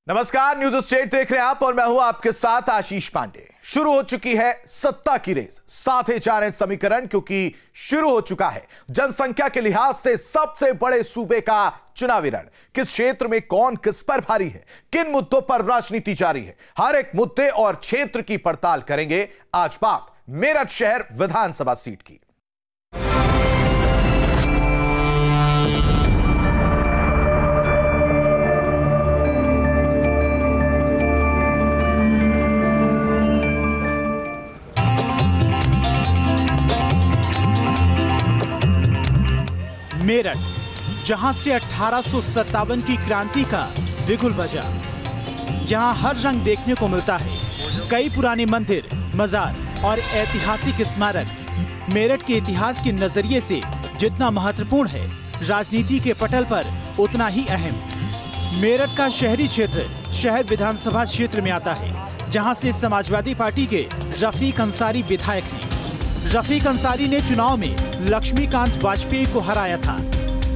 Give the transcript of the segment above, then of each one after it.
नमस्कार, news state देख रहे हैं आप और मैं हूं आपके साथ आशीष पांडे। शुरू हो चुकी है सत्ता की रेस, साथ ही जा रहे समीकरण, क्योंकि शुरू हो चुका है जनसंख्या के लिहाज से सबसे बड़े सूबे का चुनावी रण। किस क्षेत्र में कौन किस पर भारी है, किन मुद्दों पर राजनीति जारी है, हर एक मुद्दे और क्षेत्र की पड़ताल करेंगे। आज बात मेरठ शहर विधानसभा सीट की। मेरठ, जहां से 1857 की क्रांति का बिगुल बजा। यहां हर रंग देखने को मिलता है। कई पुराने मंदिर, मजार और ऐतिहासिक स्मारक मेरठ के इतिहास के नजरिए से जितना महत्वपूर्ण है, राजनीति के पटल पर उतना ही अहम। मेरठ का शहरी क्षेत्र शहर विधानसभा क्षेत्र में आता है, जहां से समाजवादी पार्टी के रफीक अंसारी विधायक हैं। रफीक अंसारी ने चुनाव में लक्ष्मीकांत वाजपेयी को हराया था।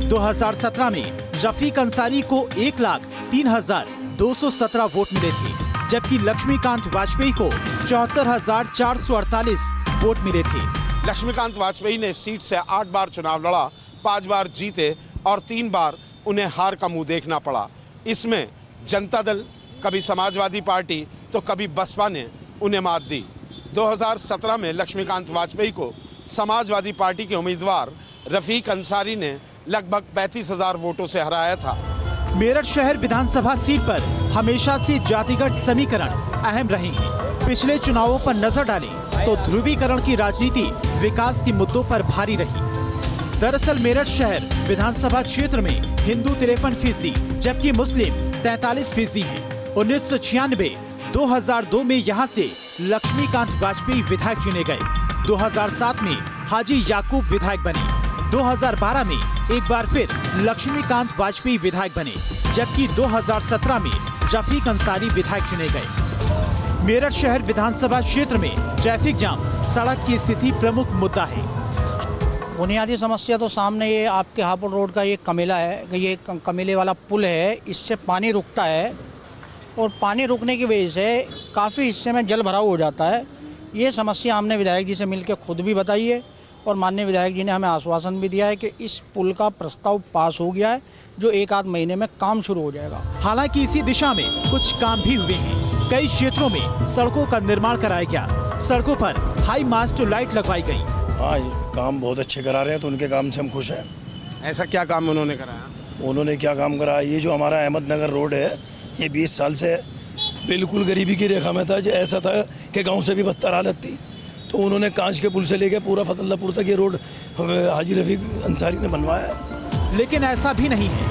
2017 में रफीक अंसारी को 1,03,217 वोट मिले थे, जबकि लक्ष्मीकांत वाजपेयी को 74,448 वोट मिले थे। लक्ष्मीकांत वाजपेयी ने इस सीट से 8 बार चुनाव लड़ा, 5 बार जीते और 3 बार उन्हें हार का मुंह देखना पड़ा। इसमें जनता दल, कभी समाजवादी पार्टी तो कभी बसपा ने उन्हें मात दी। 2017 में लक्ष्मीकांत वाजपेयी को समाजवादी पार्टी के उम्मीदवार रफीक अंसारी ने लगभग 35,000 वोटों से हराया था। मेरठ शहर विधानसभा सीट पर हमेशा से जातिगत समीकरण अहम रहे हैं। पिछले चुनावों पर नजर डालें तो ध्रुवीकरण की राजनीति विकास के मुद्दों पर भारी रही। दरअसल मेरठ शहर विधानसभा क्षेत्र में हिंदू 53%, जबकि मुस्लिम 43% हैं। 1996-2002 में यहाँ से लक्ष्मीकांत वाजपेयी विधायक चुने गए। 2007 में हाजी याकूब विधायक बने। 2012 में एक बार फिर लक्ष्मीकांत वाजपेयी विधायक बने, जबकि 2017 में रफीक अंसारी विधायक चुने गए। मेरठ शहर विधानसभा क्षेत्र में ट्रैफिक जाम, सड़क की स्थिति प्रमुख मुद्दा है। बुनियादी समस्या तो सामने ये आपके हापुड़ रोड का ये कमेला है, ये कमेले वाला पुल है। इससे पानी रुकता है और पानी रुकने की वजह से काफ़ी हिस्से में जल भराव हो जाता है। ये समस्या हमने विधायक जी से मिलकर खुद भी बताई है और माननीय विधायक जी ने हमें आश्वासन भी दिया है कि इस पुल का प्रस्ताव पास हो गया है, जो 1-8 महीने में काम शुरू हो जाएगा। हालांकि इसी दिशा में कुछ काम भी हुए हैं। कई क्षेत्रों में सड़कों का निर्माण कराया गया। सड़कों पर हाई मास्ट लाइट लगवाई गई। हाँ, काम बहुत अच्छे करा रहे हैं, तो उनके काम से हम खुश हैं। ऐसा क्या काम उन्होंने कराया? उन्होंने क्या काम करा, ये जो हमारा अहमदनगर रोड है, ये 20 साल से बिल्कुल गरीबी की रेखा में था। जो ऐसा था कि गांव से भी बदतर हालत थी, तो उन्होंने कांच के पुल से लेकर पूरा फतल्लापुर तक ये रोड हाजी रफीक अंसारी ने बनवाया। लेकिन ऐसा भी नहीं है,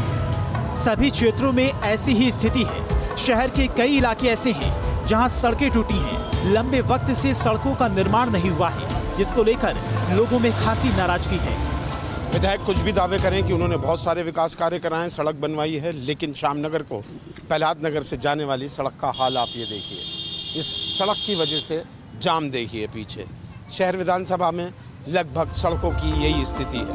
सभी क्षेत्रों में ऐसी ही स्थिति है। शहर के कई इलाके ऐसे हैं जहां सड़कें टूटी हैं। लंबे वक्त से सड़कों का निर्माण नहीं हुआ है, जिसको लेकर लोगों में खासी नाराजगी है। विधायक कुछ भी दावे करें कि उन्होंने बहुत सारे विकास कार्य कराए, सड़क बनवाई है, लेकिन श्यामनगर को प्रहलाद नगर से जाने वाली सड़क का हाल आप ये देखिए। इस सड़क की वजह से जाम देखिए पीछे। शहर विधानसभा में लगभग सड़कों की यही स्थिति है।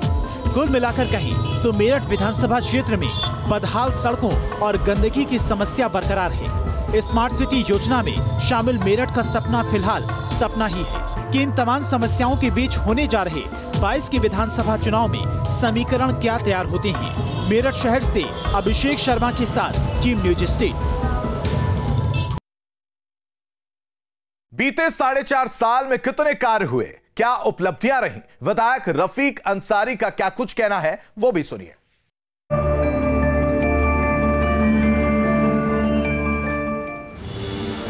कुल मिलाकर कहें तो मेरठ विधानसभा क्षेत्र में बदहाल सड़कों और गंदगी की समस्या बरकरार है। स्मार्ट सिटी योजना में शामिल मेरठ का सपना फिलहाल सपना ही है कि इन तमाम समस्याओं के बीच होने जा रहे 22 के विधानसभा चुनाव में समीकरण क्या तैयार होते हैं। मेरठ शहर से अभिषेक शर्मा के साथ टीम न्यूज स्टेट। बीते 4.5 साल में कितने कार्य हुए, क्या उपलब्धियां रही, विधायक रफीक अंसारी का क्या कुछ कहना है, वो भी सुनिए।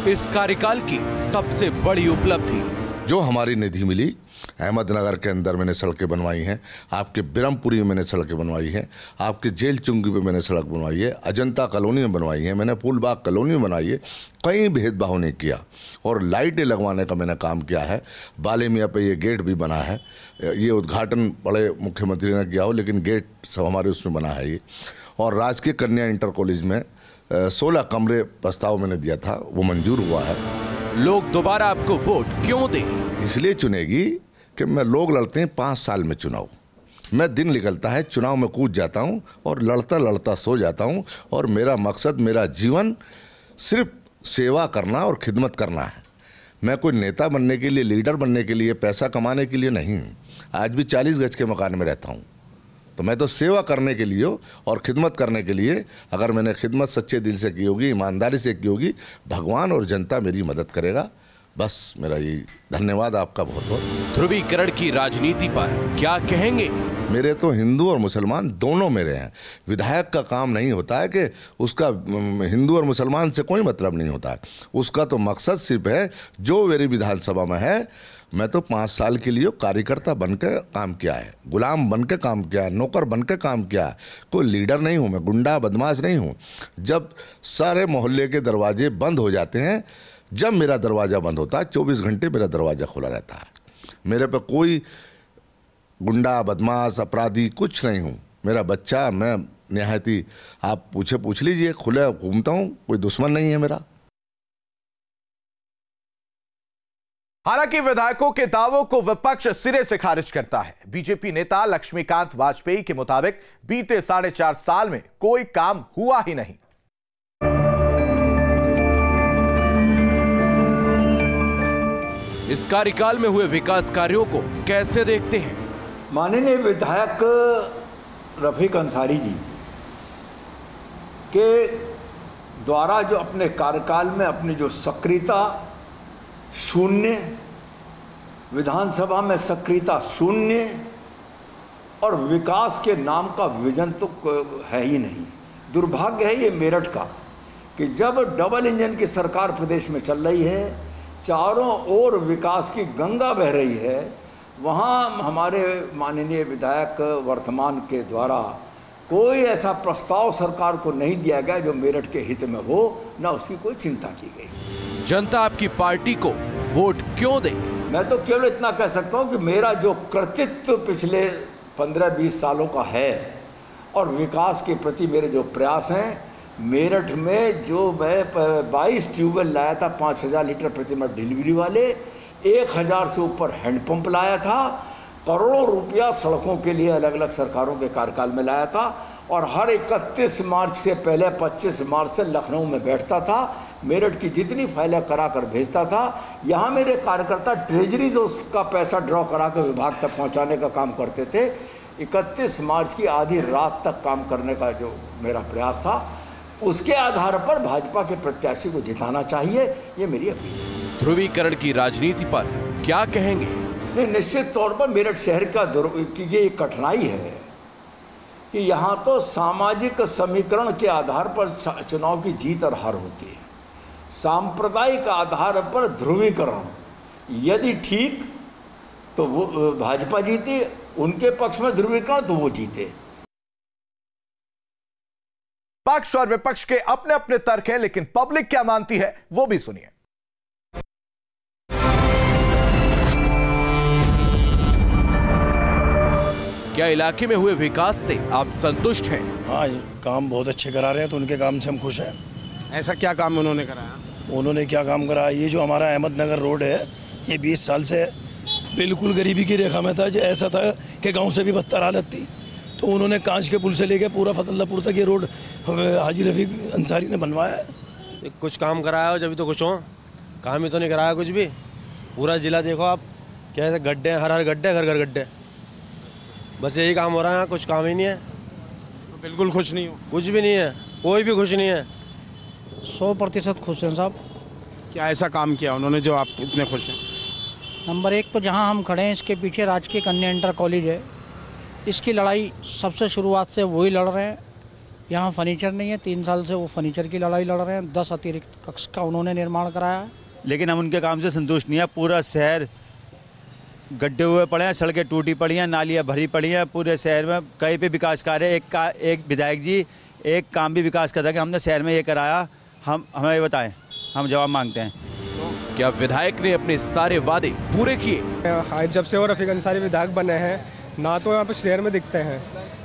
इस कार्यकाल की सबसे बड़ी उपलब्धि जो हमारी निधि मिली, अहमदनगर के अंदर मैंने सड़कें बनवाई हैं, आपके बिरमपुरी में मैंने सड़कें बनवाई हैं, आपके जेल चुंगी पे मैंने सड़क बनवाई है, अजंता कॉलोनी में बनवाई है, मैंने फूलबाग कॉलोनी में बनाई है। कहीं भेदभाव नहीं किया और लाइटें लगवाने का मैंने काम किया है। बाले मियाँ पे ये गेट भी बना है। ये उद्घाटन बड़े मुख्यमंत्री ने किया हो, लेकिन गेट सब हमारे उसमें बना है ये। और राजकीय कन्या इंटर कॉलेज में 16 कमरे प्रस्ताव मैंने दिया था, वो मंजूर हुआ है। लोग दोबारा आपको वोट क्यों दें? इसलिए चुनेगी कि मैं, लोग लड़ते हैं 5 साल में चुनाव, मैं दिन निकलता है चुनाव में कूद जाता हूं और लड़ता लड़ता सो जाता हूं। और मेरा मकसद, मेरा जीवन सिर्फ सेवा करना और खिदमत करना है। मैं कोई नेता बनने के लिए, लीडर बनने के लिए, पैसा कमाने के लिए नहीं। आज भी 40 गज के मकान में रहता हूँ, तो मैं तो सेवा करने के लिए और खिदमत करने के लिए। अगर मैंने खिदमत सच्चे दिल से की होगी, ईमानदारी से की होगी, भगवान और जनता मेरी मदद करेगा। बस मेरा ये धन्यवाद आपका बहुत बहुत। ध्रुवीकरण की राजनीति पर क्या कहेंगे? मेरे तो हिंदू और मुसलमान दोनों मेरे हैं। विधायक का काम नहीं होता है कि उसका हिंदू और मुसलमान से कोई मतलब नहीं होता है। उसका तो मकसद सिर्फ है, जो मेरी विधानसभा में है, मैं तो 5 साल के लिए कार्यकर्ता बन के काम किया है, गुलाम बन के काम किया है, नौकर बन के काम किया है। कोई लीडर नहीं हूँ मैं, गुंडा बदमाश नहीं हूँ। जब सारे मोहल्ले के दरवाजे बंद हो जाते हैं, जब मेरा दरवाज़ा बंद होता है, 24 घंटे मेरा दरवाज़ा खुला रहता है। मेरे पे कोई गुंडा बदमाश अपराधी कुछ नहीं हूँ। मेरा बच्चा, मैं निहायती, आप पूछ लीजिए, खुले घूमता हूँ, कोई दुश्मन नहीं है मेरा। हालांकि विधायकों के दावों को विपक्ष सिरे से खारिज करता है। बीजेपी नेता लक्ष्मीकांत वाजपेयी के मुताबिक बीते 4.5 साल में कोई काम हुआ ही नहीं। इस कार्यकाल में हुए विकास कार्यों को कैसे देखते हैं? माननीय विधायक रफीक अंसारी जी के द्वारा जो अपने कार्यकाल में अपनी जो सक्रियता शून्य, विधानसभा में सक्रियता शून्य और विकास के नाम का विजन तो है ही नहीं। दुर्भाग्य है ये मेरठ का कि जब डबल इंजन की सरकार प्रदेश में चल रही है, चारों ओर विकास की गंगा बह रही है, वहाँ हमारे माननीय विधायक वर्तमान के द्वारा कोई ऐसा प्रस्ताव सरकार को नहीं दिया गया जो मेरठ के हित में हो, ना उसकी कोई चिंता की गई। जनता आपकी पार्टी को वोट क्यों दे? मैं तो केवल इतना कह सकता हूँ कि मेरा जो कृतित्व पिछले 15-20 सालों का है और विकास के प्रति मेरे जो प्रयास हैं, मेरठ में जो मैं 22 ट्यूबवेल लाया था 5000 लीटर प्रति मिनट डिलीवरी वाले, 1000 से ऊपर हैंडपंप लाया था, करोड़ों रुपया सड़कों के लिए अलग अलग सरकारों के कार्यकाल में लाया था, और हर 31 मार्च से पहले 25 मार्च से लखनऊ में बैठता था, मेरठ की जितनी फाइलें करा कर भेजता था। यहाँ मेरे कार्यकर्ता ट्रेजरी से उसका पैसा ड्रॉ करा कर विभाग तक पहुँचाने का काम करते थे। 31 मार्च की आधी रात तक काम करने का जो मेरा प्रयास था, उसके आधार पर भाजपा के प्रत्याशी को जिताना चाहिए, ये मेरी अपील है। ध्रुवीकरण की राजनीति पर क्या कहेंगे? नहीं, निश्चित तौर पर मेरठ शहर की ये कठिनाई है कि यहाँ तो सामाजिक समीकरण के आधार पर चुनाव की जीत और हार होती है। सांप्रदायिक आधार पर ध्रुवीकरण यदि ठीक तो वो भाजपा जीते, उनके पक्ष में ध्रुवीकरण तो वो जीते। पक्ष और विपक्ष के अपने अपने तर्क हैं, लेकिन पब्लिक क्या मानती है वो भी सुनिए। क्या इलाके में हुए विकास से आप संतुष्ट हैं? हाँ, काम बहुत अच्छे करा रहे हैं, तो उनके काम से हम खुश हैं। ऐसा क्या काम उन्होंने कराया? उन्होंने क्या काम करा, ये जो हमारा अहमदनगर रोड है, ये 20 साल से बिल्कुल गरीबी की रेखा में था। जो ऐसा था कि गांव से भी बदतर हालत थी, तो उन्होंने कांच के पुल से लेके पूरा फतल्लापुर तक ये रोड हाजी रफीक अंसारी ने बनवाया है। कुछ काम कराया हो जब तो कुछ हो, काम ही तो नहीं कराया कुछ भी। पूरा जिला देखो आप, कैसे गड्ढे हैं, हर गड्ढे, घर घर गड्ढे, बस यही काम हो रहा है, कुछ काम ही नहीं है। तो बिल्कुल खुश नहीं हो? कुछ भी नहीं है, कोई भी खुश नहीं है। 100% खुश हैं साहब। क्या ऐसा काम किया उन्होंने जो आप इतने खुश हैं? नंबर 1 तो जहां हम खड़े हैं इसके पीछे राजकीय कन्या इंटर कॉलेज है, इसकी लड़ाई सबसे शुरुआत से वही लड़ रहे हैं। यहाँ फर्नीचर नहीं है, 3 साल से वो फर्नीचर की लड़ाई लड़ रहे हैं। 10 अतिरिक्त कक्ष का उन्होंने निर्माण कराया है। लेकिन हम उनके काम से संतुष्ट नहीं है। पूरा शहर गड्ढे हुए पड़े हैं, सड़कें टूटी पड़ी हैं, नालियाँ भरी पड़ी हैं। पूरे शहर में कहीं पे विकास कार्य, एक विधायक जी एक काम भी विकास करता है कि हमने शहर में ये कराया, हमें ये बताएं, हम जवाब मांगते हैं। क्या विधायक ने अपने सारे वादे पूरे किए? जब से वो रफीक अंसारी विधायक बने हैं, ना तो यहाँ पे शहर में दिखते हैं,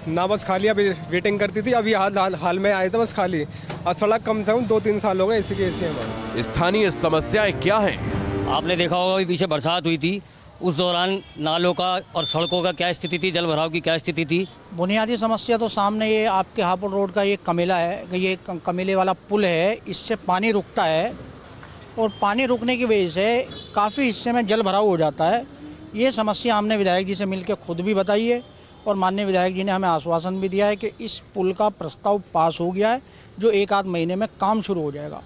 ना बस खाली अभी वेटिंग करती थी, अभी हाल में आए थे बस खाली, और सड़क कम से कम 2-3 साल हो गए इसी के। स्थानीय समस्याएं क्या हैं? आपने देखा होगा कि पीछे बरसात हुई थी, उस दौरान नालों का और सड़कों का क्या स्थिति थी, जल भराव की क्या स्थिति थी? बुनियादी समस्या तो सामने ये आपके हापुड़ रोड का ये कमेला है, ये कमेले वाला पुल है, इससे पानी रुकता है और पानी रुकने की वजह से काफ़ी हिस्से में जल भराव हो जाता है। ये समस्या हमने विधायक जी से मिलकर खुद भी बताई है और माननीय विधायक जी ने हमें आश्वासन भी दिया है कि इस पुल का प्रस्ताव पास हो गया है, जो 1 आध महीने में काम शुरू हो जाएगा।